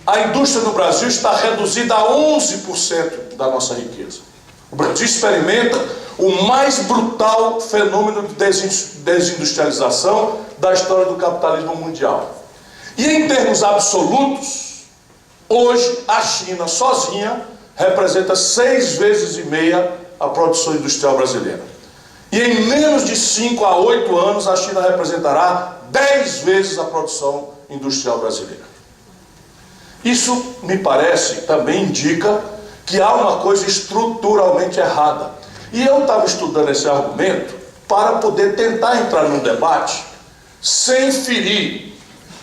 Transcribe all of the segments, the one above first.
a indústria no Brasil está reduzida a 11% da nossa riqueza. O Brasil experimenta o mais brutal fenômeno de desindustrialização da história do capitalismo mundial. E em termos absolutos, hoje a China sozinha representa 6,5 vezes a produção industrial brasileira. E em menos de 5 a 8 anos a China representará 10 vezes a produção industrial brasileira. Isso, me parece, também indica que há uma coisa estruturalmente errada. E eu estava estudando esse argumento para poder tentar entrar num debate sem ferir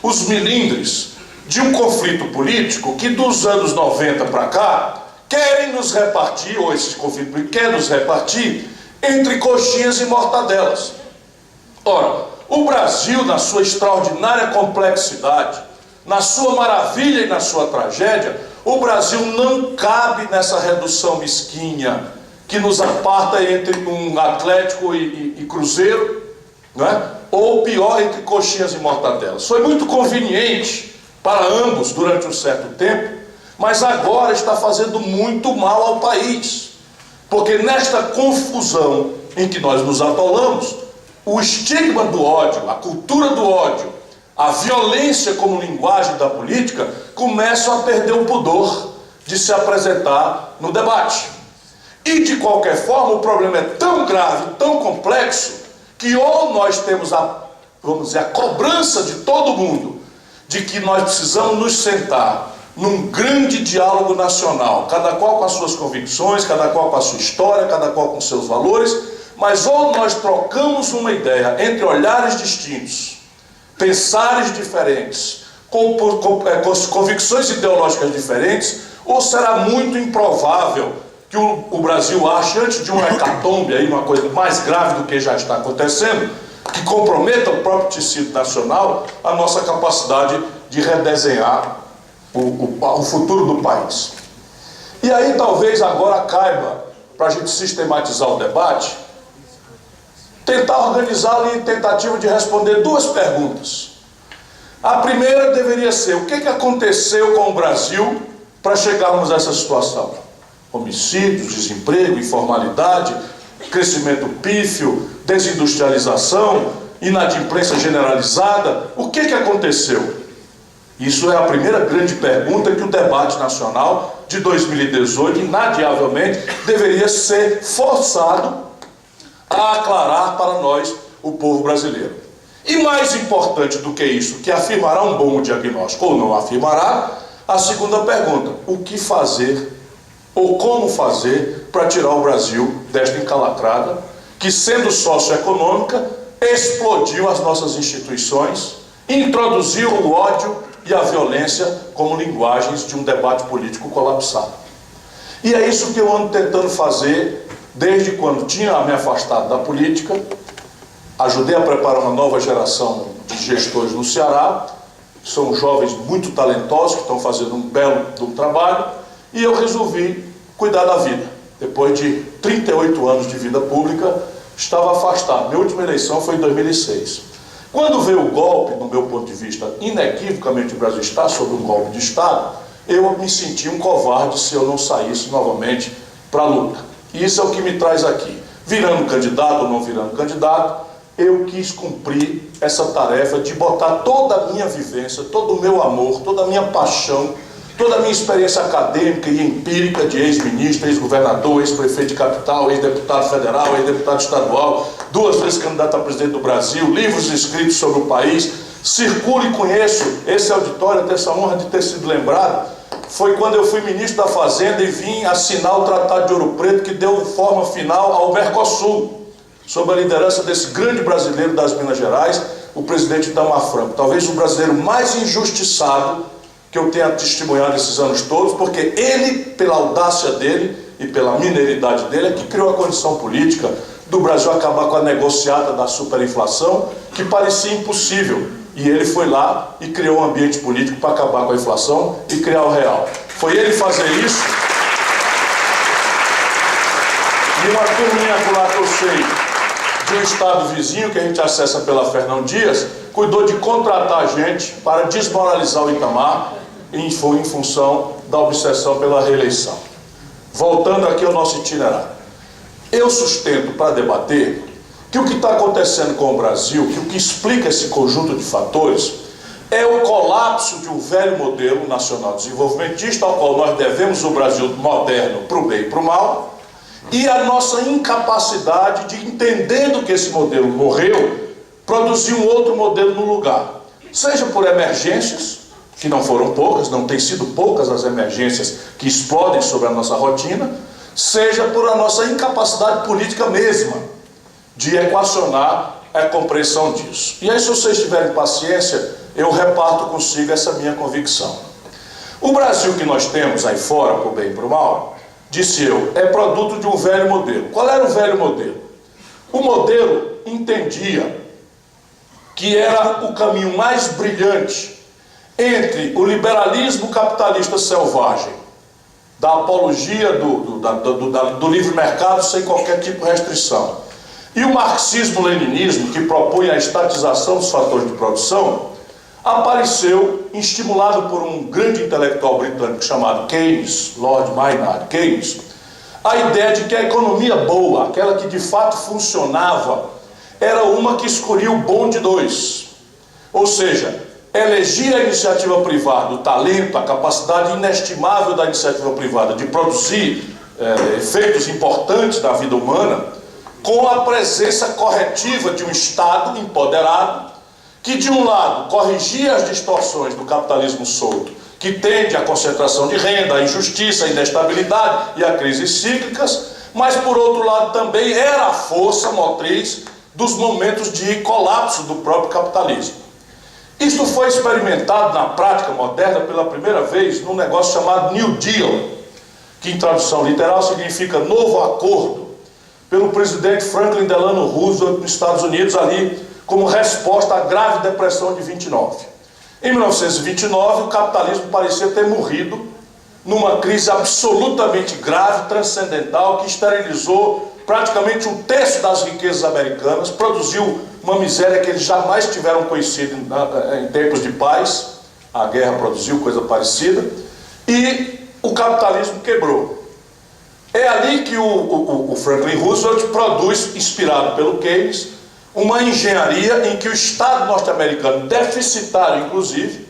os milindres de um conflito político que dos anos 90 para cá querem nos repartir, ou esse conflito político quer nos repartir entre coxinhas e mortadelas. Ora, o Brasil, na sua extraordinária complexidade, na sua maravilha e na sua tragédia, o Brasil não cabe nessa redução mesquinha que nos aparta entre um Atlético e Cruzeiro, não é? Ou pior, entre coxinhas e mortadelas. Foi muito conveniente para ambos durante um certo tempo, mas agora está fazendo muito mal ao país, porque nesta confusão em que nós nos atolamos, o estigma do ódio, a cultura do ódio, a violência como linguagem da política começam a perder o pudor de se apresentar no debate. E de qualquer forma o problema é tão grave, tão complexo, que ou nós temos vamos dizer, a cobrança de todo mundo de que nós precisamos nos sentar num grande diálogo nacional, cada qual com as suas convicções, cada qual com a sua história, cada qual com seus valores, mas ou nós trocamos uma ideia entre olhares distintos, pensares diferentes, com convicções ideológicas diferentes, ou será muito improvável que o Brasil ache, antes de uma hecatombe, aí, uma coisa mais grave do que já está acontecendo, que comprometa o próprio tecido nacional, a nossa capacidade de redesenhar o futuro do país. E aí talvez agora caiba, para a gente sistematizar o debate, tentar organizá-lo em tentativa de responder duas perguntas. A primeira deveria ser: o que aconteceu com o Brasil para chegarmos a essa situação? Homicídios, desemprego, informalidade, crescimento pífio, desindustrialização, inadimplência generalizada. O que aconteceu? Isso é a primeira grande pergunta que o debate nacional de 2018, inadiavelmente, deveria ser forçado a aclarar para nós, o povo brasileiro. E mais importante do que isso, que afirmará um bom diagnóstico ou não afirmará, a segunda pergunta: o que fazer ou como fazer para tirar o Brasil desta encalacrada que, sendo socioeconômica, explodiu as nossas instituições, introduziu o ódio e a violência como linguagens de um debate político colapsado. E é isso que eu ando tentando fazer desde quando tinha me afastado da política. Ajudei a preparar uma nova geração de gestores no Ceará, são jovens muito talentosos que estão fazendo um belo trabalho, e eu resolvi cuidar da vida. Depois de 38 anos de vida pública, estava afastado. Minha última eleição foi em 2006. Quando veio o golpe, no meu ponto de vista, inequivocamente o Brasil está sob um golpe de Estado, eu me senti um covarde se eu não saísse novamente para a luta. E isso é o que me traz aqui. Virando candidato ou não virando candidato, eu quis cumprir essa tarefa de botar toda a minha vivência, todo o meu amor, toda a minha paixão, toda a minha experiência acadêmica e empírica de ex-ministro, ex-governador, ex-prefeito de capital, ex-deputado federal, ex-deputado estadual, 2 vezes candidato a presidente do Brasil, livros escritos sobre o país. Circulo e conheço esse auditório, tenho essa honra de ter sido lembrado. Foi quando eu fui ministro da Fazenda e vim assinar o Tratado de Ouro Preto, que deu forma final ao Mercosul, sob a liderança desse grande brasileiro das Minas Gerais, o presidente Itamar Franco. Talvez o brasileiro mais injustiçado que eu tenha testemunhado esses anos todos, porque ele, pela audácia dele e pela mineiridade dele, é que criou a condição política do Brasil acabar com a negociata da superinflação, que parecia impossível. E ele foi lá e criou um ambiente político para acabar com a inflação e criar o real. Foi ele fazer isso. E uma turminha lá que eu sei, de um estado vizinho, que a gente acessa pela Fernão Dias, cuidou de contratar gente para desmoralizar o Itamar, foi em função da obsessão pela reeleição. Voltando aqui ao nosso itinerário. Eu sustento para debater que o que está acontecendo com o Brasil, que o que explica esse conjunto de fatores, é o colapso de um velho modelo nacional desenvolvimentista, ao qual nós devemos o Brasil moderno para o bem e para o mal, e a nossa incapacidade de, entendendo que esse modelo morreu, produzir um outro modelo no lugar. Seja por emergências, que não foram poucas, não têm sido poucas as emergências que explodem sobre a nossa rotina, seja por a nossa incapacidade política mesma de equacionar a compreensão disso. E aí, se vocês tiverem paciência, eu reparto consigo essa minha convicção. O Brasil que nós temos aí fora, por bem e por mal, disse eu, é produto de um velho modelo. Qual era o velho modelo? O modelo entendia que era o caminho mais brilhante entre o liberalismo capitalista selvagem, da apologia do livre mercado sem qualquer tipo de restrição, e o marxismo-leninismo, que propõe a estatização dos fatores de produção, apareceu, estimulado por um grande intelectual britânico chamado Keynes, Lord Maynard Keynes, a ideia de que a economia boa, aquela que de fato funcionava, era uma que escolhia o bom de dois. Ou seja, elegia a iniciativa privada, o talento, a capacidade inestimável da iniciativa privada de produzir efeitos importantes na vida humana, com a presença corretiva de um Estado empoderado, que de um lado corrigia as distorções do capitalismo solto, que tende à concentração de renda, à injustiça, à inestabilidade e a crises cíclicas, mas por outro lado também era a força motriz dos momentos de colapso do próprio capitalismo. Isto foi experimentado na prática moderna pela primeira vez num negócio chamado New Deal, que em tradução literal significa novo acordo, pelo presidente Franklin Delano Roosevelt nos Estados Unidos, ali como resposta à grave depressão de 29. Em 1929, o capitalismo parecia ter morrido numa crise absolutamente grave, transcendental, que esterilizou praticamente um terço das riquezas americanas, produziu uma miséria que eles jamais tiveram conhecido em tempos de paz. A guerra produziu coisa parecida, e o capitalismo quebrou. É ali que o Franklin Roosevelt produz, inspirado pelo Keynes, uma engenharia em que o Estado norte-americano, deficitário inclusive,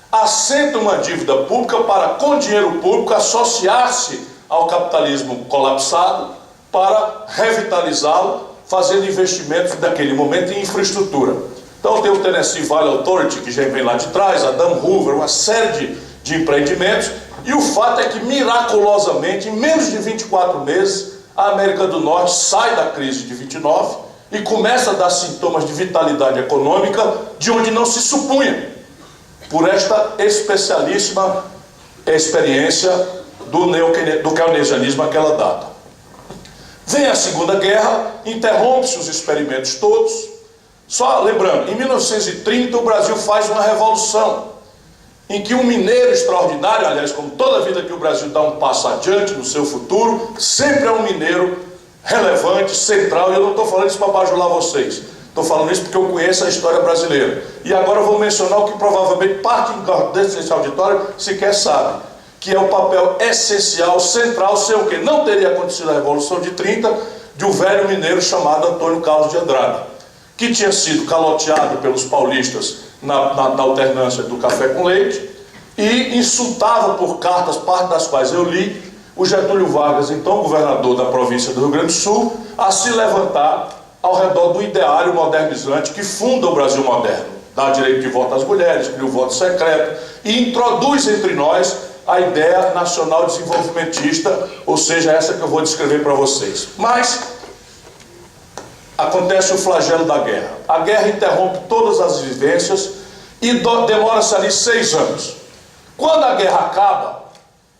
assenta uma dívida pública para, com dinheiro público, associar-se ao capitalismo colapsado para revitalizá-lo, fazendo investimentos naquele momento em infraestrutura. Então tem o Tennessee Valley Authority, que já vem lá de trás, a Dan Hoover, uma série de empreendimentos, e o fato é que, miraculosamente, em menos de 24 meses, a América do Norte sai da crise de 29 e começa a dar sintomas de vitalidade econômica de onde não se supunha, por esta especialíssima experiência do keynesianismo àquela data. Vem a Segunda Guerra, interrompe-se os experimentos todos. Só lembrando, em 1930 o Brasil faz uma revolução, em que um mineiro extraordinário, aliás, como toda vida que o Brasil dá um passo adiante no seu futuro, sempre é um mineiro relevante, central, e eu não estou falando isso para bajular vocês, estou falando isso porque eu conheço a história brasileira. E agora eu vou mencionar o que provavelmente parte desse auditório sequer sabe, que é o papel essencial, central, sem o que não teria acontecido a Revolução de 30, de um velho mineiro chamado Antônio Carlos de Andrade, que tinha sido caloteado pelos paulistas na alternância do café com leite, e insultava por cartas, parte das quais eu li, o Getúlio Vargas, então governador da província do Rio Grande do Sul, a se levantar ao redor do ideário modernizante que funda o Brasil moderno, dá direito de voto às mulheres, cria o voto secreto, e introduz entre nós a ideia nacional desenvolvimentista, ou seja, essa que eu vou descrever para vocês. Mas acontece o flagelo da guerra. A guerra interrompe todas as vivências e demora-se ali 6 anos. Quando a guerra acaba,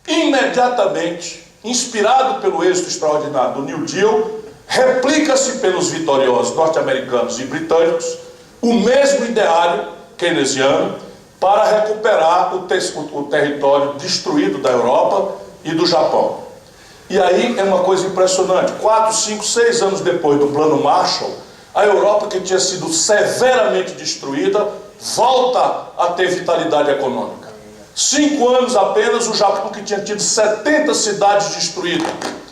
imediatamente, inspirado pelo êxito extraordinário do New Deal, replica-se pelos vitoriosos norte-americanos e britânicos o mesmo ideário keynesiano para recuperar o território destruído da Europa e do Japão. E aí é uma coisa impressionante, 4, 5, 6 anos depois do Plano Marshall, a Europa, que tinha sido severamente destruída, volta a ter vitalidade econômica. 5 anos apenas, o Japão, que tinha tido 70 cidades destruídas,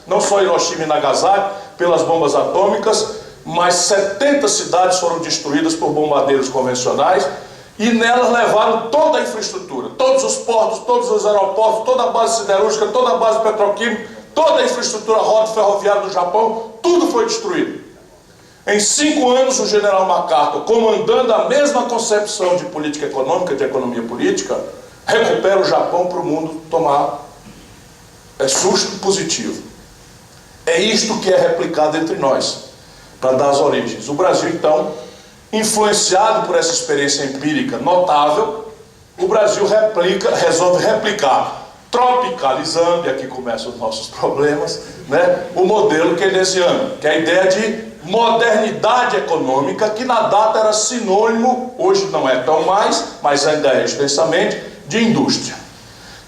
não só Hiroshima e Nagasaki, pelas bombas atômicas, mas 70 cidades foram destruídas por bombardeiros convencionais, e nelas levaram toda a infraestrutura, todos os portos, todos os aeroportos, toda a base siderúrgica, toda a base petroquímica, toda a infraestrutura rodoviária do Japão, tudo foi destruído. Em 5 anos, o general MacArthur, comandando a mesma concepção de política econômica, de economia política, recupera o Japão para o mundo tomar susto positivo. É isto que é replicado entre nós, para dar as origens. O Brasil, então, influenciado por essa experiência empírica notável, o Brasil resolve replicar, tropicalizando, e aqui começam os nossos problemas, né, o modelo keynesiano, que é a ideia de modernidade econômica, que na data era sinônimo, hoje não é tão mais, mas ainda é extensamente, de indústria.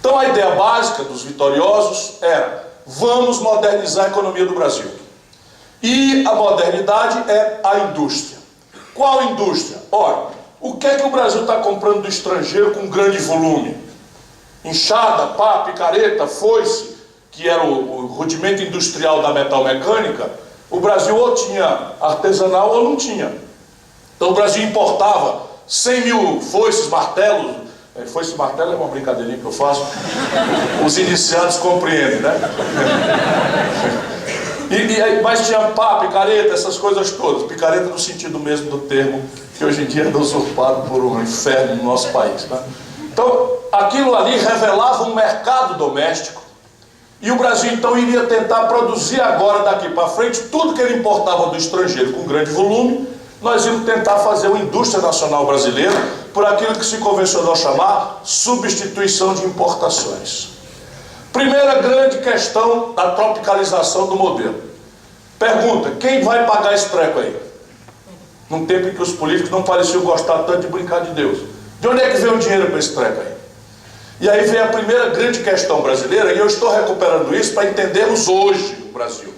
Então a ideia básica dos vitoriosos era: vamos modernizar a economia do Brasil. E a modernidade é a indústria. Qual indústria? Ora, o que é que o Brasil está comprando do estrangeiro com grande volume? Enxada, pá, picareta, foice, que era o rudimento industrial da metalmecânica. O Brasil ou tinha artesanal ou não tinha. Então o Brasil importava 100 mil foices, martelos. Foice e martelo é uma brincadeirinha que eu faço. Os iniciados compreendem, né? Mas tinha pá, picareta, essas coisas todas. Picareta no sentido mesmo do termo, que hoje em dia é usurpado por um inferno no nosso país, né? Então, aquilo ali revelava um mercado doméstico. E o Brasil, então, iria tentar produzir agora, daqui para frente, tudo que ele importava do estrangeiro com grande volume. Nós íamos tentar fazer uma indústria nacional brasileira por aquilo que se convencionou chamar substituição de importações. Primeira grande questão da tropicalização do modelo. Pergunta: quem vai pagar esse treco aí? Num tempo em que os políticos não pareciam gostar tanto de brincar de Deus. De onde é que vem o dinheiro para esse treco aí? E aí vem a primeira grande questão brasileira, e eu estou recuperando isso para entendermos hoje o Brasil.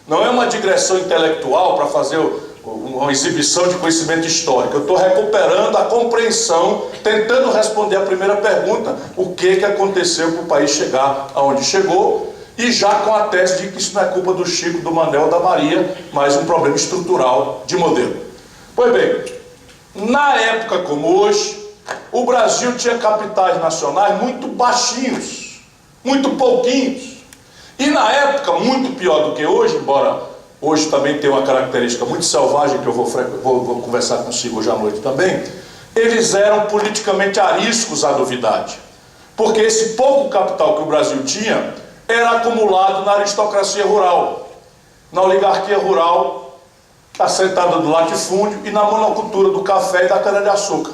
Não é uma digressão intelectual para fazer uma exibição de conhecimento histórico. Eu estou recuperando a compreensão, tentando responder a primeira pergunta: o que aconteceu para o país chegar aonde chegou, e já com a tese de que isso não é culpa do Chico, do Manel, da Maria, mas um problema estrutural de modelo. Pois bem, na época como hoje, o Brasil tinha capitais nacionais muito baixinhos, muito pouquinhos. E na época, muito pior do que hoje, embora hoje também tenha uma característica muito selvagem, que eu vou conversar consigo hoje à noite também, eles eram politicamente ariscos à novidade. Porque esse pouco capital que o Brasil tinha era acumulado na aristocracia rural, na oligarquia rural, assentada do latifúndio e na monocultura do café e da cana-de-açúcar.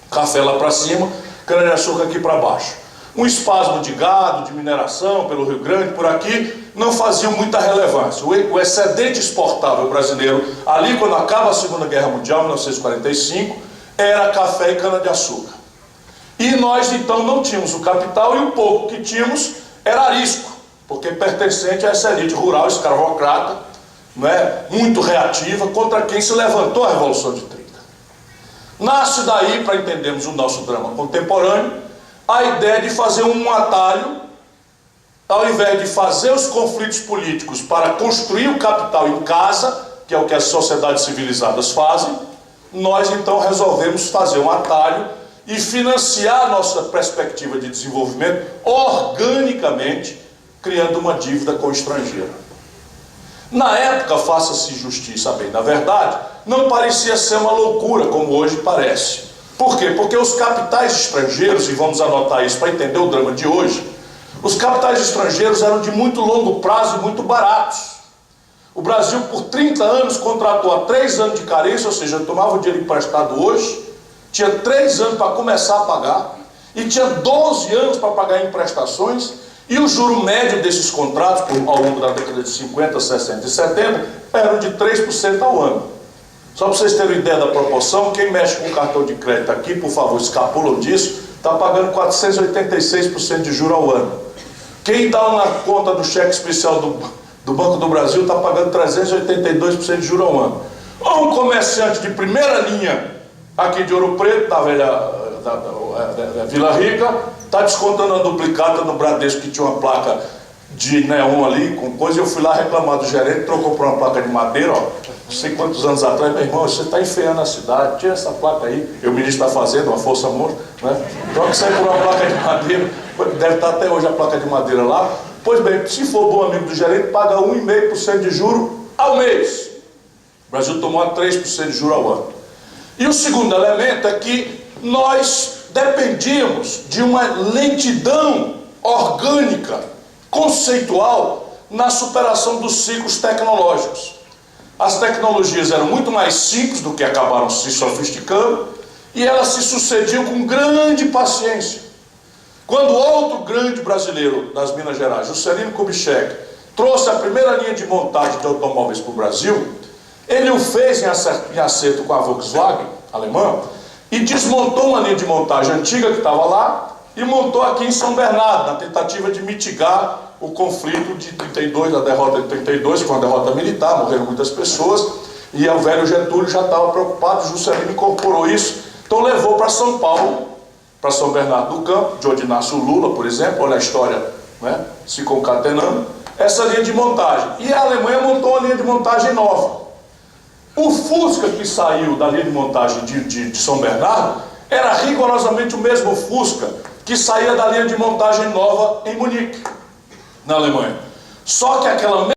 Café lá para cima, cana-de-açúcar aqui para baixo. Um espasmo de gado, de mineração pelo Rio Grande, por aqui, não faziam muita relevância. O excedente exportável brasileiro, ali quando acaba a Segunda Guerra Mundial, 1945, era café e cana-de-açúcar. E nós então não tínhamos o capital, e o pouco que tínhamos era arisco, porque pertencente a essa elite rural escravocrata, né, muito reativa, contra quem se levantou a Revolução de 30. Nasce daí, para entendermos o nosso drama contemporâneo, a ideia de fazer um atalho, ao invés de fazer os conflitos políticos para construir o capital em casa, que é o que as sociedades civilizadas fazem, nós então resolvemos fazer um atalho e financiar a nossa perspectiva de desenvolvimento organicamente, criando uma dívida com o estrangeiro. Na época, faça-se justiça bem, na verdade, não parecia ser uma loucura, como hoje parece. Por quê? Porque os capitais estrangeiros, e vamos anotar isso para entender o drama de hoje, os capitais estrangeiros eram de muito longo prazo e muito baratos. O Brasil, por 30 anos, contratou a 3 anos de carência, ou seja, tomava o dinheiro emprestado hoje, tinha 3 anos para começar a pagar, e tinha 12 anos para pagar em prestações, e o juro médio desses contratos, ao longo da década de 50, 60 e 70, eram de 3% ao ano. Só para vocês terem ideia da proporção, quem mexe com cartão de crédito aqui, por favor, escapulam disso, está pagando 486% de juro ao ano. Quem dá uma conta do cheque especial do Banco do Brasil está pagando 382% de juro ao ano. Ou um comerciante de primeira linha aqui de Ouro Preto, da velha da Vila Rica, está descontando a duplicata no Bradesco, que tinha uma placa de neon ali, com coisa. Eu fui lá reclamar do gerente, trocou por uma placa de madeira, ó, não sei quantos anos atrás. Meu irmão, você está enfeiando a cidade, tira essa placa aí. Eu, ministro da Fazenda, uma força monstro, né? Troca isso aí por uma placa de madeira. Deve estar até hoje a placa de madeira lá. Pois bem, se for bom amigo do gerente, paga 1,5% de juro ao mês. O Brasil tomou a 3% de juro ao ano. E o segundo elemento é que nós dependíamos de uma lentidão orgânica, conceitual, na superação dos ciclos tecnológicos. As tecnologias eram muito mais simples do que acabaram se sofisticando, e elas se sucediam com grande paciência. Quando outro grande brasileiro das Minas Gerais, Juscelino Kubitschek, trouxe a primeira linha de montagem de automóveis para o Brasil, ele o fez em acerto com a Volkswagen alemã e desmontou uma linha de montagem antiga que estava lá e montou aqui em São Bernardo, na tentativa de mitigar o conflito de 32, a derrota de 32, que foi uma derrota militar, morreram muitas pessoas, e o velho Getúlio já estava preocupado, Juscelino incorporou isso, então levou para São Paulo, para São Bernardo do Campo, de onde nasce o Lula, por exemplo, olha a história, né, se concatenando, essa linha de montagem. E a Alemanha montou uma linha de montagem nova. O Fusca que saiu da linha de montagem de São Bernardo era rigorosamente o mesmo Fusca que saía da linha de montagem nova em Munique, na Alemanha. Só que aquela